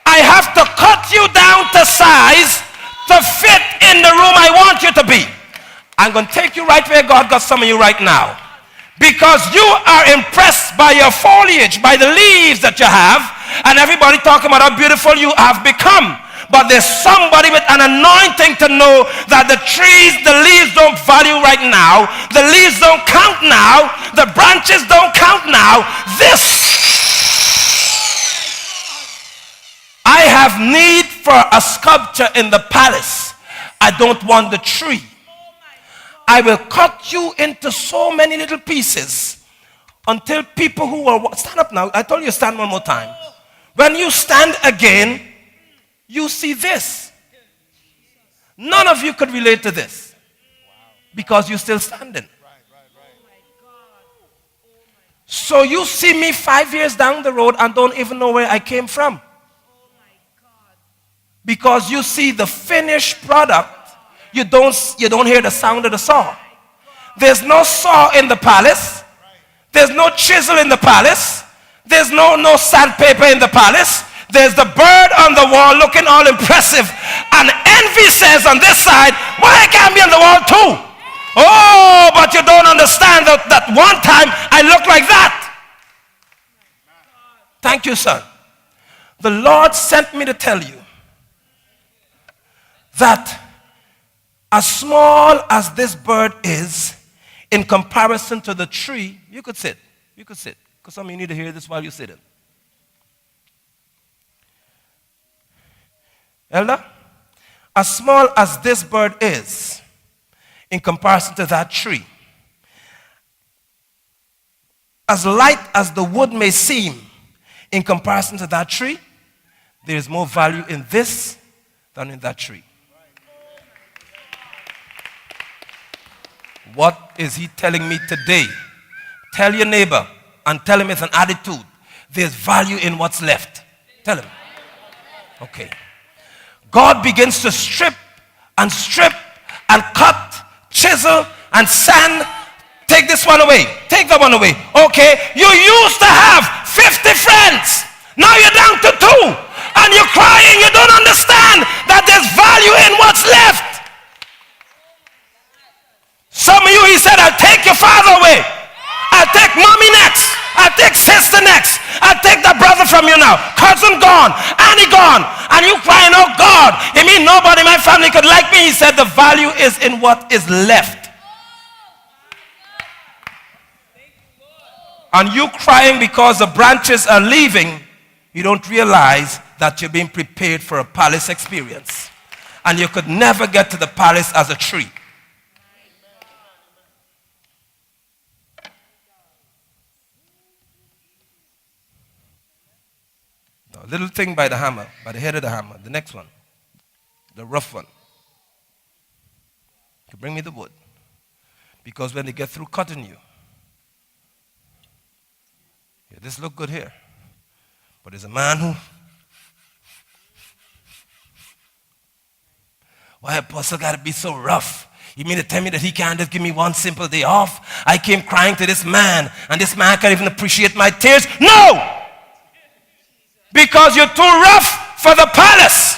I have to cut you down to size to fit in the room I want you to be. I'm going to take you right where God got some of you right now. Because you are impressed by your foliage, by the leaves that you have, and everybody talking about how beautiful you have become. But there's somebody with an anointing to know that the trees, the leaves don't value right now. The leaves don't count now. The branches don't count now. This, I have need for a sculpture in the palace. I don't want the tree. I will cut you into so many little pieces until people who are... Stand up now. I told you stand one more time. When you stand again, you see this. None of you could relate to this because you're still standing. So you see me 5 years down the road and don't even know where I came from. Because you see the finished product. You don't hear the sound of the saw. There's no saw in the palace. There's no chisel in the palace. There's no sandpaper in the palace. There's the bird on the wall looking all impressive. And envy says on this side, why can't be on the wall too? Oh, but you don't understand that one time I looked like that. Thank you, son. The Lord sent me to tell you that as small as this bird is, in comparison to the tree, you could sit. You could sit. Because some of you need to hear this while you're sitting. Elder, as small as this bird is, in comparison to that tree, as light as the wood may seem, in comparison to that tree, there is more value in this than in that tree. What is he telling me today? Tell your neighbor and tell him with an attitude. There's value in what's left. Tell him. Okay. God begins to strip and cut, chisel and sand. Take this one away. Take that one away. Okay. You used to have 50 friends. Now you're down to 2. And you're crying. You don't understand that there's value in what's left. Some of you, he said, I'll take your father away. I'll take mommy next. I'll take sister next. I'll take that brother from you now. Cousin gone. Annie gone. And you crying, oh God, you mean nobody in my family could like me? He said the value is in what is left. And you crying because the branches are leaving, you don't realize that you're being prepared for a palace experience. And you could never get to the palace as a tree. A little thing by the hammer, by the head of the hammer. The next one, the rough one. You bring me the wood. Because when they get through cutting you, yeah, this look good here. But there's a man who, why apostle got to be so rough? You mean to tell me that he can't just give me one simple day off? I came crying to this man, and this man can't even appreciate my tears? No! Because you're too rough for the palace.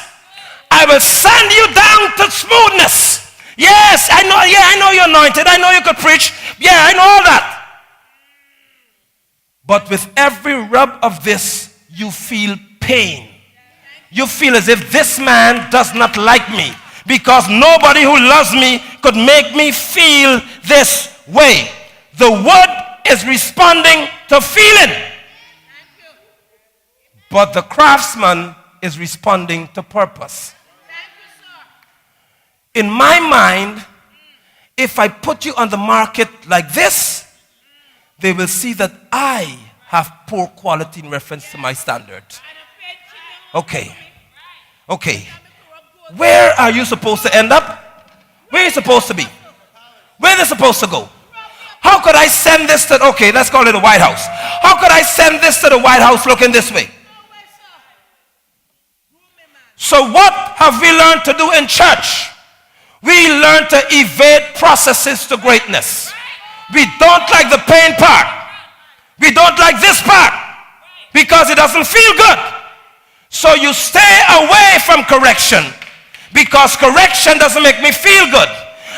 I will send you down to smoothness. Yes, I know. Yeah, I know you're anointed. I know you could preach. Yeah, I know all that. But with every rub of this, you feel pain. You feel as if this man does not like me. Because nobody who loves me could make me feel this way. The wood is responding to feeling. But the craftsman is responding to purpose. In my mind, if I put you on the market like this, they will see that I have poor quality in reference to my standard. Okay. Okay. Where are you supposed to end up? Where are you supposed to be? Where are they supposed to go? How could I send this to, okay, let's call it the White House. How could I send this to the White House looking this way? So what have we learned to do in church? We learn to evade processes to greatness. We don't like the pain part. We don't like this part because it doesn't feel good. So you stay away from correction because correction doesn't make me feel good.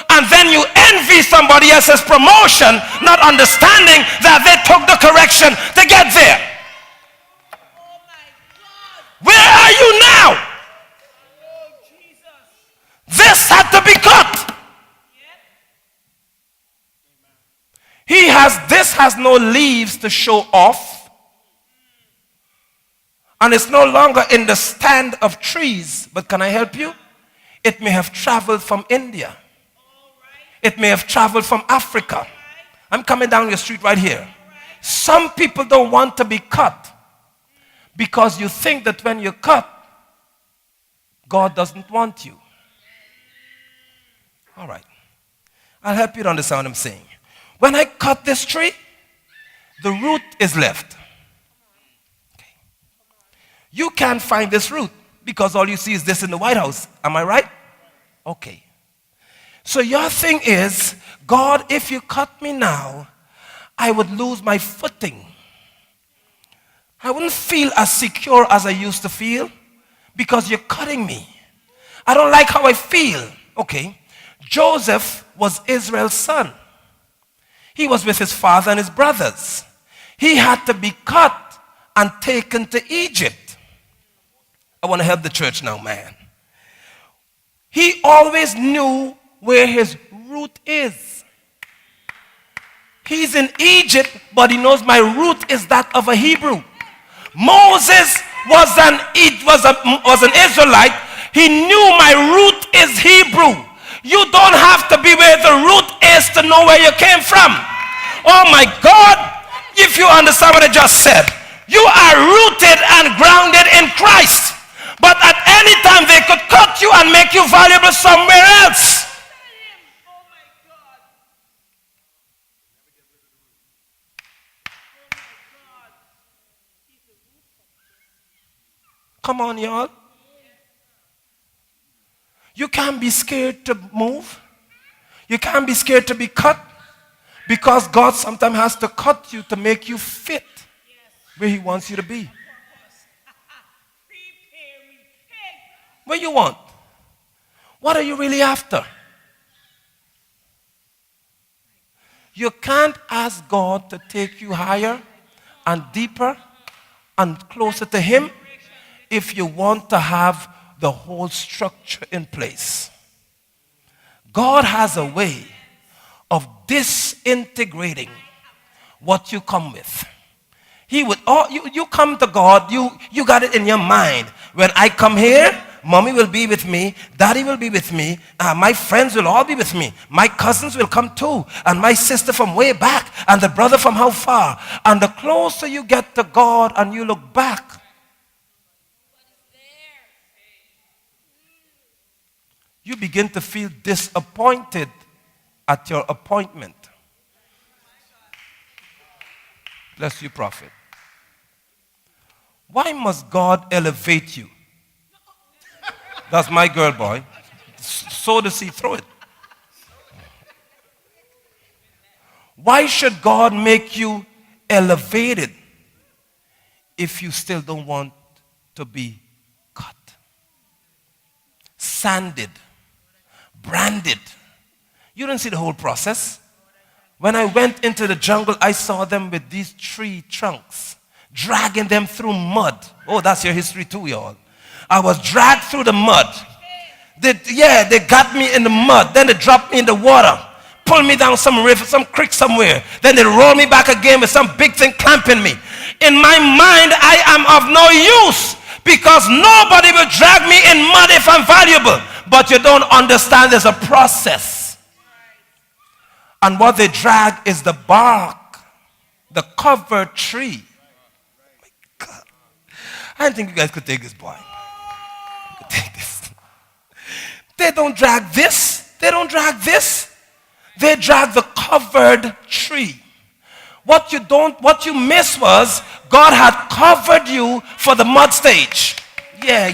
And then you envy somebody else's promotion, not understanding that they took the correction to get there. Where are you now? This had to be cut. This has no leaves to show off. And it's no longer in the stand of trees. But can I help you? It may have traveled from India. It may have traveled from Africa. I'm coming down your street right here. Some people don't want to be cut because you think that when you're cut, God doesn't want you. All right. I'll help you to understand what I'm saying. When I cut this tree, the root is left. Okay. You can't find this root because all you see is this in the White House. Am I right? Okay. So your thing is, God, if you cut me now, I would lose my footing. I wouldn't feel as secure as I used to feel because you're cutting me. I don't like how I feel. Okay. Joseph was Israel's son. He was with his father and his brothers. He had to be cut and taken to Egypt. I want to help the church now, man. He always knew where his root is. He's in Egypt, but he knows my root is that of a Hebrew. Moses was an Israelite. He knew my root is Hebrew. You don't have to be where the root is to know where you came from. Oh my God, if you understand what I just said, you are rooted and grounded in Christ. But at any time they could cut you and make you valuable somewhere else. Come on, y'all. You can't be scared to move. You can't be scared to be cut because God sometimes has to cut you to make you fit where he wants you to be. What you want? What are you really after? You can't ask God to take you higher and deeper and closer to him if you want to have the whole structure in place. God has a way of disintegrating what you come with. You come to God, you got it in your mind. When I come here, mommy will be with me, daddy will be with me, my friends will all be with me, my cousins will come too, and my sister from way back, and the brother from how far. And the closer you get to God and you look back, you begin to feel disappointed at your appointment. Bless you, prophet. Why must God elevate you? That's my girl, boy. Sow the seed, throw it. Why should God make you elevated if you still don't want to be cut? Sanded. Branded. You don't see the whole process. When I went into the jungle, I saw them with these tree trunks, dragging them through mud. Oh, that's your history too, y'all. I was dragged through the mud. They got me in the mud. Then they dropped me in the water, pulled me down some river, some creek somewhere. Then they rolled me back again with some big thing clamping me. In my mind, I am of no use because nobody will drag me in mud if I'm valuable. But you don't understand there's a process. And what they drag is the bark, the covered tree. I didn't think you guys could take this, boy. You could take this. They don't drag this. They don't drag this. They drag the covered tree. What you missed was God had covered you for the mud stage. Yeah.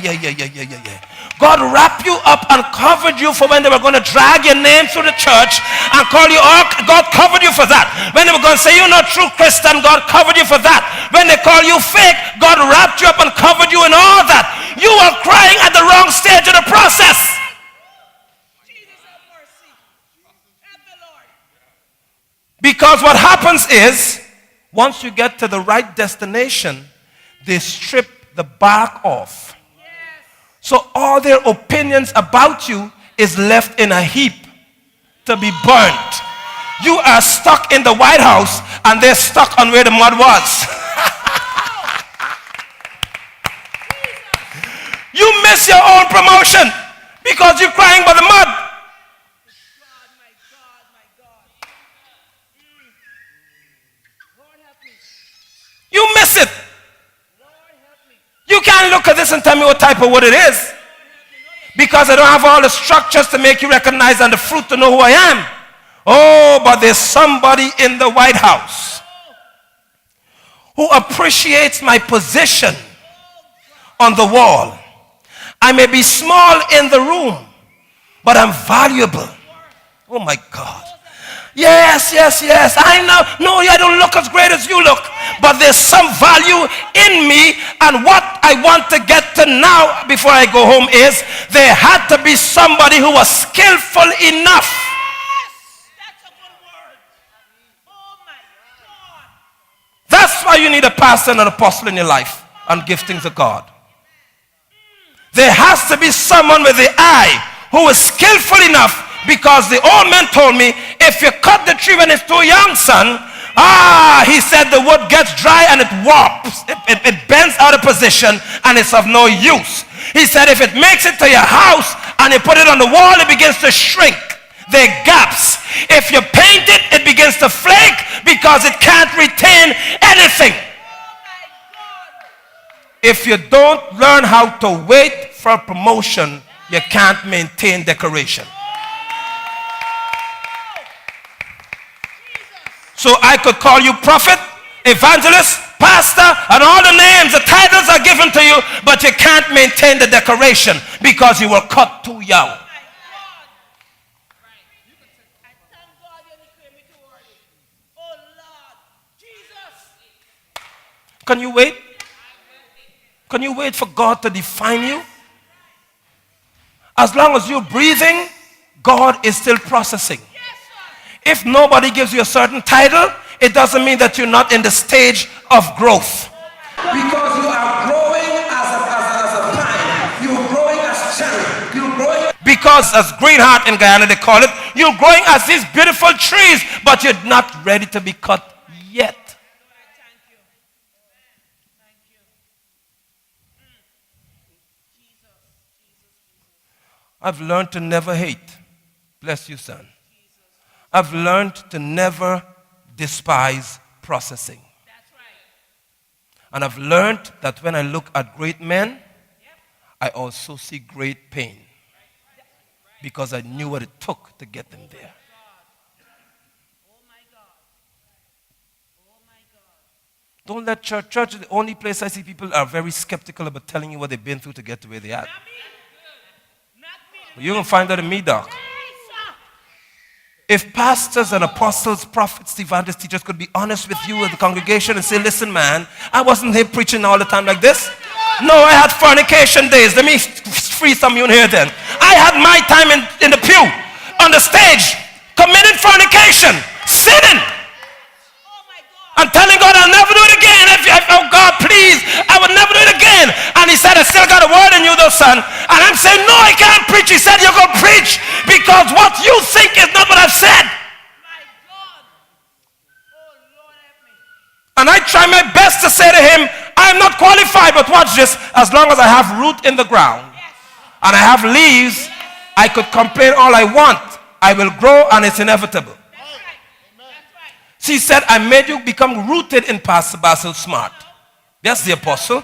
God wrapped you up and covered you for when they were going to drag your name through the church and call you all. God covered you for that. When they were going to say you're not true Christian, God covered you for that. When they call you fake, God wrapped you up and covered you in all that. You are crying at the wrong stage of the process. Jesus have mercy. Help the Lord. Because what happens is, once you get to the right destination, they strip the bark off. So all their opinions about you is left in a heap to be burnt. You are stuck in the White House and they're stuck on where the mud was. You miss your own promotion because you're crying by the mud. My God. You miss it. You can't look at this and tell me what type of wood it is. Because I don't have all the structures to make you recognize and the fruit to know who I am. Oh, but there's somebody in the White House who appreciates my position on the wall. I may be small in the room, but I'm valuable. Oh my God. Yes. I know. No, I don't look as great as you look. But there's some value in me. And what I want to get to now before I go home is there had to be somebody who was skillful enough. Yes, that's a good word. Oh my God. That's why you need a pastor and an apostle in your life and giftings of God. There has to be someone with the eye who is skillful enough. Because the old man told me, if you cut the tree when it's too young, son, he said the wood gets dry and it warps. It bends out of position and it's of no use. He said if it makes it to your house and you put it on the wall, it begins to shrink. There are gaps. If you paint it, it begins to flake because it can't retain anything. If you don't learn how to wait for promotion, you can't maintain decoration. So I could call you prophet, evangelist, pastor, and all the names, the titles are given to you, but you can't maintain the decoration because you were cut too young. Can you wait? Can you wait for God to define you? As long as you're breathing, God is still processing. If nobody gives you a certain title, it doesn't mean that you're not in the stage of growth. Because you are growing as a pine. You're growing as cherry. You're growing because as greenheart in Guyana they call it, you're growing as these beautiful trees, but you're not ready to be cut yet. I've learned to never hate. Bless you, son. I've learned to never despise processing. That's right. And I've learned that when I look at great men, I also see great pain. Because I knew what it took to get them there. Don't let church is the only place I see people are very skeptical about telling you what they've been through to get to where they are. You're going to find that in me, Doc. If pastors and apostles, prophets, evangelists, teachers could be honest with you and the congregation and say, listen, man, I wasn't here preaching all the time like this. No, I had fornication days. Let me free some of you in here then. I had my time in the pew, on the stage, committing fornication, sinning. I'm telling God I'll never do it again. Oh God, please, I will never do it again. And he said, I still got a word in you though, son. And I'm saying, no, I can't preach. He said, you're going to preach because what you think is not what I've said. My God. Oh, Lord, help me. And I try my best to say to him, I'm not qualified, but watch this. As long as I have root in the ground and I have leaves, I could complain all I want. I will grow and it's inevitable. She said, I made you become rooted in Pastor Basil Smart. That's the apostle.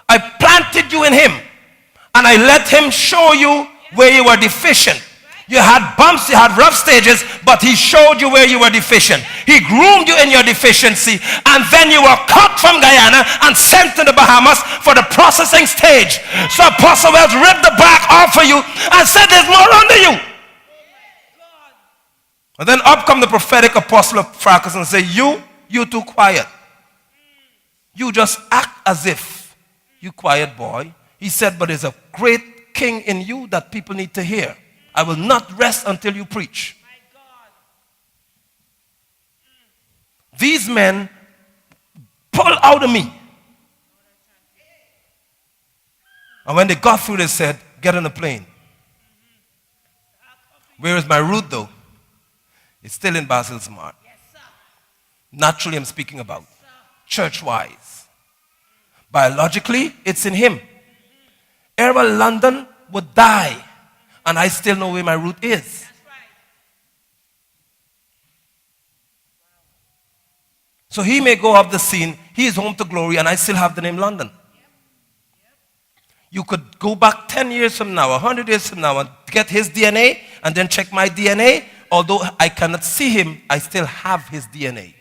I planted you in him. And I let him show you where you were deficient. You had bumps, you had rough stages, but he showed you where you were deficient. He groomed you in your deficiency, and then you were cut from Guyana and sent to the Bahamas for the processing stage. So Apostle Wells ripped the back off of you and said, there's more under you. And then up come the prophetic apostle of fracas and say, you too quiet. You just act as if you quiet boy. He said, but there's a great king in you that people need to hear. I will not rest until you preach. These men pulled out of me. And when they got through, they said, get on the plane. Where is my root though? It's still in Basel Smart. Naturally, I'm speaking about. Church-wise. Biologically, it's in him. Era London would die, and I still know where my root is. So he may go off the scene, he is home to glory, and I still have the name London. You could go back 10 years from now, 100 years from now, and get his DNA, and then check my DNA. Although I cannot see him, I still have his DNA.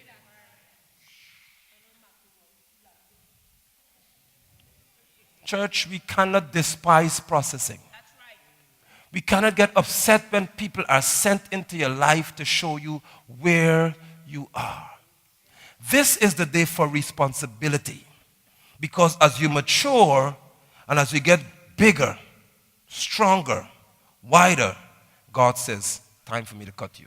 Church, we cannot despise processing. We cannot get upset when people are sent into your life to show you where you are. This is the day for responsibility. Because as you mature and as you get bigger, stronger, wider, God says, time for me to cut you.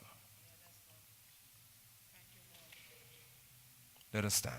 Let us stand.